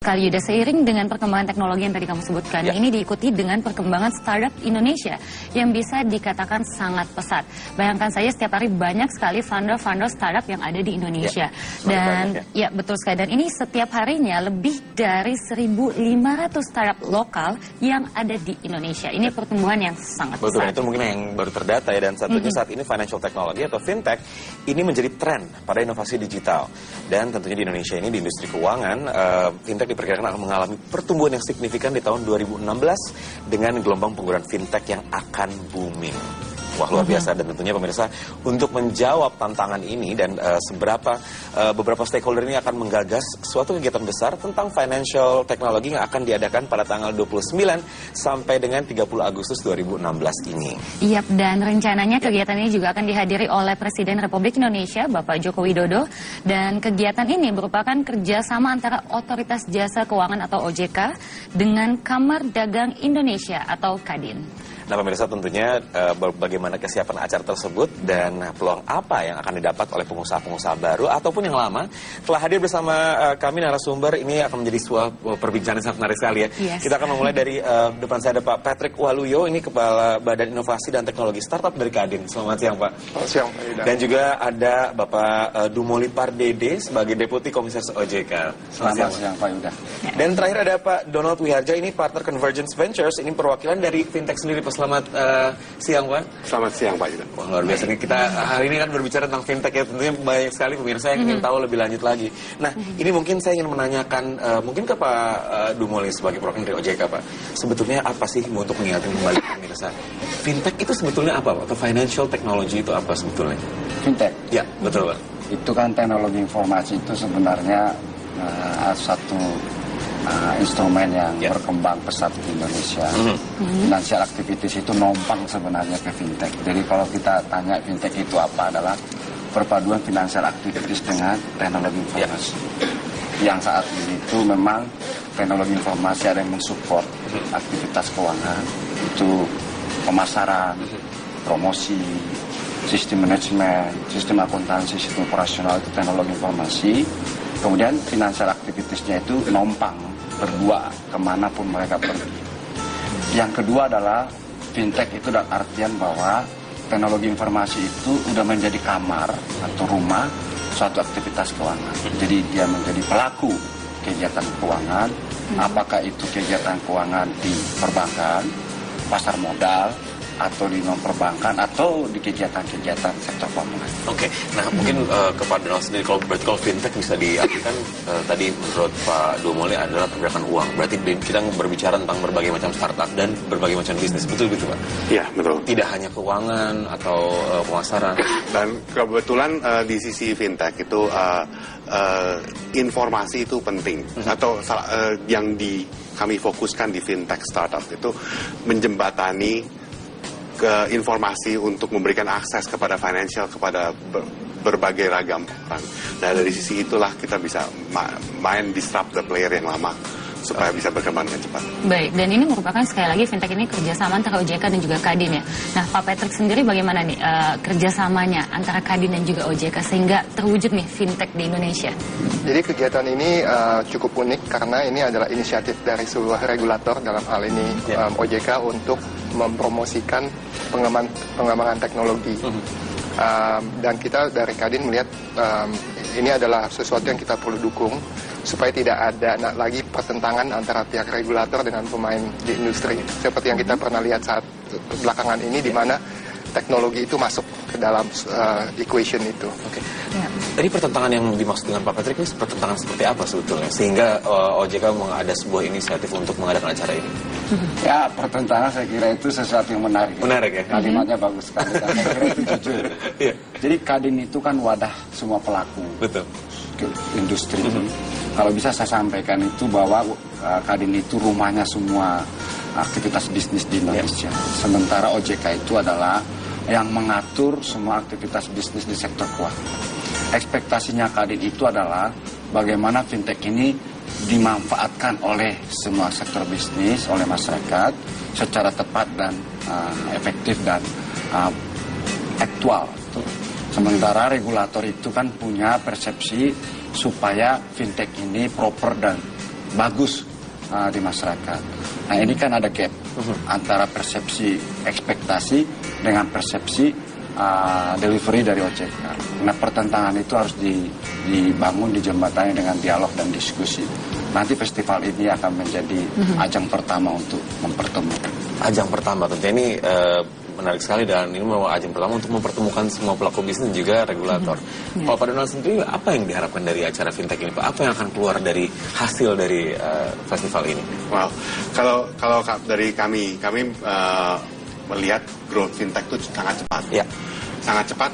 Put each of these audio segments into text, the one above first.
Kali Yuda, seiring dengan perkembangan teknologi yang tadi kamu sebutkan, ini diikuti dengan perkembangan startup Indonesia yang bisa dikatakan sangat pesat. Bayangkan saja setiap hari banyak sekali founder-founder startup yang ada di Indonesia. Dan betul sekali. Dan ini setiap harinya lebih dari 1.500 startup lokal yang ada di Indonesia. Ini pertumbuhan yang sangat betul, pesat. itu mungkin yang baru terdata ya. Dan satunya saat ini financial technology atau fintech ini menjadi tren pada inovasi digital. Dan tentunya di Indonesia ini di industri keuangan, fintech diperkirakan akan mengalami pertumbuhan yang signifikan di tahun 2016 dengan gelombang penggunaan fintech yang akan booming. Wah, luar biasa. Dan tentunya pemirsa, untuk menjawab tantangan ini dan beberapa stakeholder ini akan menggagas suatu kegiatan besar tentang financial technology yang akan diadakan pada tanggal 29 sampai dengan 30 Agustus 2016 ini. Iya, dan rencananya kegiatan ini juga akan dihadiri oleh Presiden Republik Indonesia, Bapak Joko Widodo. Dan kegiatan ini merupakan kerjasama antara Otoritas Jasa Keuangan atau OJK dengan Kamar Dagang Indonesia atau Kadin. Nah, pemirsa, tentunya bagaimana kesiapan acara tersebut dan peluang apa yang akan didapat oleh pengusaha-pengusaha baru ataupun yang lama. Telah hadir bersama kami narasumber, ini akan menjadi sebuah perbincangan yang sangat menarik sekali ya. Yes. Kita akan memulai dari depan saya ada Pak Patrick Waluyo, ini Kepala Badan Inovasi dan Teknologi Startup dari Kadin. Selamat siang, Pak. Selamat siang, Pak Yuda. Dan juga ada Bapak Dumoli Pardede sebagai Deputi Komisaris OJK. Selamat siang, Pak Yuda. Dan terakhir ada Pak Donald Wiharja, ini partner Convergence Ventures, ini perwakilan dari fintech sendiri. Selamat siang, Pak. Selamat siang, Pak Yuda. Wah, luar biasa. Kita hari ini kan berbicara tentang fintech ya, tentunya banyak sekali pemirsa yang ingin tahu lebih lanjut lagi. Nah, ini mungkin saya ingin menanyakan mungkin ke Pak Dumoli sebagai perwakilan dari OJK, Pak. Sebetulnya apa sih untuk mengingatkan kembali pemirsa? Fintech itu sebetulnya apa, Pak? Atau financial technology itu apa sebetulnya? Fintech. Ya, betul, Pak. Itu kan teknologi informasi itu sebenarnya satu instrumen yang berkembang pesat di Indonesia. Financial activities itu numpang sebenarnya ke fintech. Jadi kalau kita tanya fintech itu apa, adalah perpaduan financial activities dengan teknologi informasi. Yang saat ini itu memang teknologi informasi ada yang mensupport aktivitas keuangan, itu pemasaran, promosi, sistem manajemen, sistem akuntansi, sistem operasional, itu teknologi informasi. Kemudian financial activities-nya itu nompang berdua kemanapun mereka pergi. Yang kedua adalah fintech itu dalam artian bahwa teknologi informasi itu sudah menjadi kamar atau rumah suatu aktivitas keuangan. Jadi dia menjadi pelaku kegiatan keuangan, apakah itu kegiatan keuangan di perbankan, pasar modal, atau di non-perbankan, atau di kegiatan-kegiatan sektor keuangan. Oke, nah mungkin kepada Donald sendiri, kalau fintech bisa diartikan tadi menurut Pak Dumoli adalah pergerakan uang. Berarti kita berbicara tentang berbagai macam startup dan berbagai macam bisnis, betul gitu, Pak? Iya, betul. Tidak hanya keuangan atau pemasaran. Dan kebetulan di sisi fintech itu informasi itu penting. Atau yang kami fokuskan di fintech startup itu menjembatani ke informasi untuk memberikan akses kepada financial kepada berbagai ragam orang. Nah, dari sisi itulah kita bisa main disrupt the player yang lama supaya bisa berkembang dengan cepat. Baik, dan ini merupakan sekali lagi fintech ini kerjasama antara OJK dan juga Kadin ya. Nah, Pak Patrick sendiri bagaimana nih kerjasamanya antara Kadin dan juga OJK sehingga terwujud nih fintech di Indonesia? Jadi kegiatan ini cukup unik karena ini adalah inisiatif dari sebuah regulator, dalam hal ini OJK, untuk mempromosikan pengembangan teknologi. Dan kita dari Kadin melihat ini adalah sesuatu yang kita perlu dukung supaya tidak ada lagi pertentangan antara pihak regulator dengan pemain di industri. Seperti yang kita pernah lihat saat belakangan ini, di mana teknologi itu masuk ke dalam equation itu. Oke. Tadi pertentangan yang dimaksud dengan Pak Patrick ini pertentangan seperti apa sebetulnya? Sehingga OJK ada sebuah inisiatif untuk mengadakan acara ini. Ya, pertentangan saya kira itu sesuatu yang menarik. Menarik ya? Kalimatnya bagus sekali. Dan saya kira itu jujur. Jadi Kadin itu kan wadah semua pelaku. Betul. Industri. Kalau bisa saya sampaikan itu bahwa Kadin itu rumahnya semua aktivitas bisnis di Indonesia. Sementara OJK itu adalah yang mengatur semua aktivitas bisnis di sektor keuangan. Ekspektasinya Kadin itu adalah bagaimana fintech ini dimanfaatkan oleh semua sektor bisnis, oleh masyarakat secara tepat dan efektif dan aktual. Sementara regulator itu kan punya persepsi supaya fintech ini proper dan bagus di masyarakat. Nah ini kan ada gap antara persepsi ekspektasi dengan persepsi delivery dari OJK. Nah pertentangan itu harus dibangun, dijembatani dengan dialog dan diskusi. Nanti festival ini akan menjadi ajang pertama untuk mempertemukan. Ajang pertama tentunya ini menarik sekali, dan ini merupakan ajang pertama untuk mempertemukan semua pelaku bisnis dan juga regulator. Kalau Pak Donald sendiri, apa yang diharapkan dari acara fintech ini, Pak? Apa yang akan keluar dari hasil dari festival ini? Wow, kalau dari kami melihat growth fintech itu sangat cepat. Ya. Sangat cepat,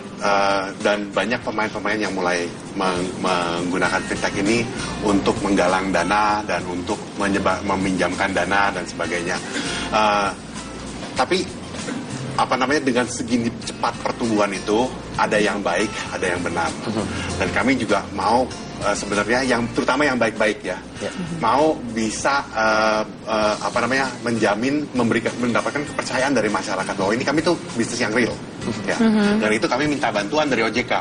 dan banyak pemain-pemain yang mulai menggunakan fintech ini untuk menggalang dana dan untuk meminjamkan dana dan sebagainya. Tapi dengan segini cepat pertumbuhan itu, ada yang baik, ada yang benar. Dan kami juga mau sebenarnya terutama yang baik-baik ya, mau bisa mendapatkan kepercayaan dari masyarakat bahwa ini kami tuh bisnis yang real, ya. Dan itu kami minta bantuan dari OJK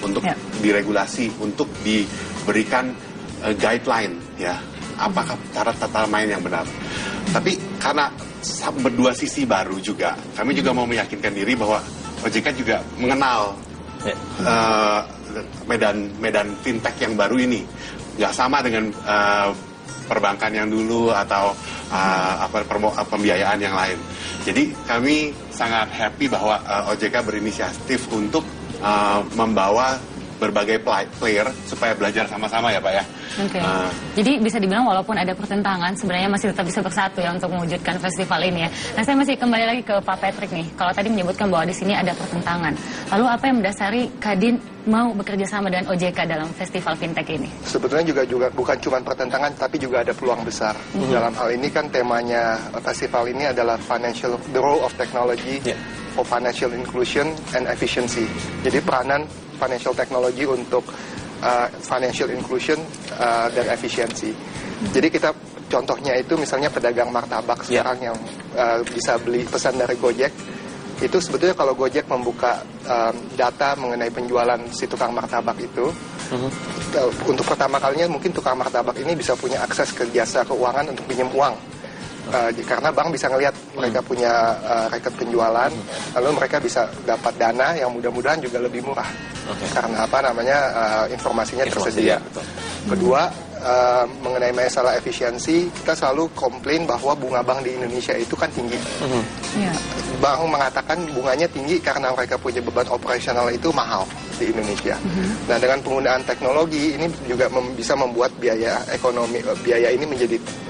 untuk diregulasi, untuk diberikan guideline, ya, apakah cara main yang benar. Tapi karena berdua sisi baru juga, kami juga mau meyakinkan diri bahwa OJK juga mengenal medan fintech yang baru ini. Nggak sama dengan perbankan yang dulu atau pembiayaan yang lain. Jadi kami sangat happy bahwa OJK berinisiatif untuk membawa berbagai player supaya belajar sama-sama ya Pak ya. Oke. Jadi bisa dibilang walaupun ada pertentangan, sebenarnya masih tetap bisa bersatu ya untuk mewujudkan festival ini ya. Nah saya masih kembali lagi ke Pak Patrick nih. Kalau tadi menyebutkan bahwa di sini ada pertentangan, lalu apa yang mendasari Kadin mau bekerja sama dengan OJK dalam festival fintech ini? Sebetulnya juga bukan cuma pertentangan, tapi juga ada peluang besar. Dalam hal ini kan temanya festival ini adalah the role of technology for financial inclusion and efficiency. Jadi peranan financial technology untuk financial inclusion dan efisiensi. Jadi kita contohnya itu misalnya pedagang martabak sekarang yang bisa beli pesan dari Gojek. Itu sebetulnya kalau Gojek membuka data mengenai penjualan si tukang martabak itu, untuk pertama kalinya mungkin tukang martabak ini bisa punya akses ke jasa keuangan untuk pinjam uang. Karena bank bisa ngelihat mereka punya rekod penjualan, lalu mereka bisa dapat dana yang mudah-mudahan juga lebih murah. Karena informasinya tersedia. Kedua, mengenai masalah efisiensi, kita selalu komplain bahwa bunga bank di Indonesia itu kan tinggi. Bank mengatakan bunganya tinggi karena mereka punya beban operasional itu mahal di Indonesia. Nah, dengan penggunaan teknologi ini juga bisa membuat biaya ini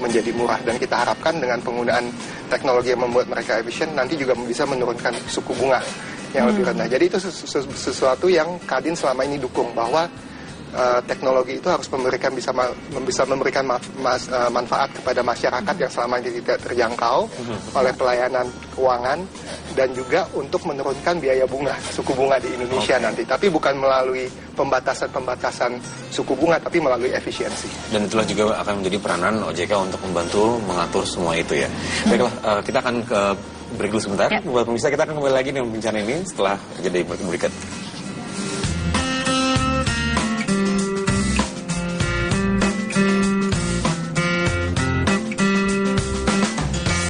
menjadi murah, dan kita harapkan dengan penggunaan teknologi yang membuat mereka efisien nanti juga bisa menurunkan suku bunga yang lebih rendah. Jadi itu sesuatu yang Kadin selama ini dukung, bahwa teknologi itu harus bisa memberikan manfaat kepada masyarakat yang selama ini tidak terjangkau oleh pelayanan keuangan, dan juga untuk menurunkan biaya bunga, suku bunga di Indonesia nanti. Tapi bukan melalui pembatasan suku bunga, tapi melalui efisiensi. Dan itulah juga akan menjadi peranan OJK untuk membantu mengatur semua itu ya. Baiklah, kita akan ke break dulu sebentar. Buat pemirsa, kita akan kembali lagi dengan pembicaraan ini setelah jeda berikut.